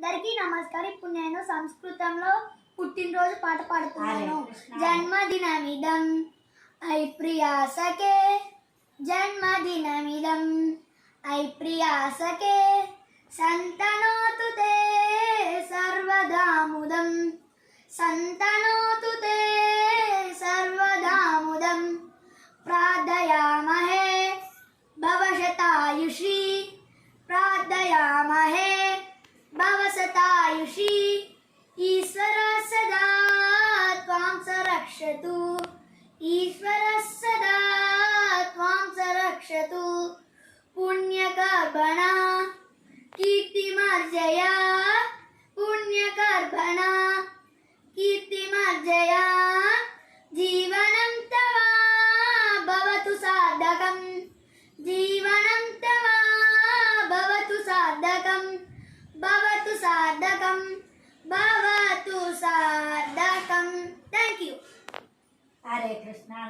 అందరికీ నమస్కారం. ఇప్పుడు నేను సంస్కృతంలో పుట్టినరోజు పాట పాడుతున్నాను. జన్మదినమిదం ఐ ప్రియాసకే, జన్మదినమిదం ఐ ప్రియాసకే, సంతనోతు తే సర్వదాముదం, సంతనోతు తే సర్వదాముదం. ప్రార్థయామహే భవశతాయుషీ, ప్రార్థయామహే భవశతాయుషీ. ఈశ్వర సదా త్వాం సంరక్షతు, ఈశ్వర సదా త్వాం సంరక్షతు. పుణ్యకర్మణ కీర్తిమర్జయ, పుణ్యకర్మణ కీర్తిమర్జయ. జీవనం తవ భవతు సార్థకం, జీవనం తవ భవతు సార్థకం, భవతు సార్థకం, భవతు సార్థకం. Thank you. హరే కృష్ణ.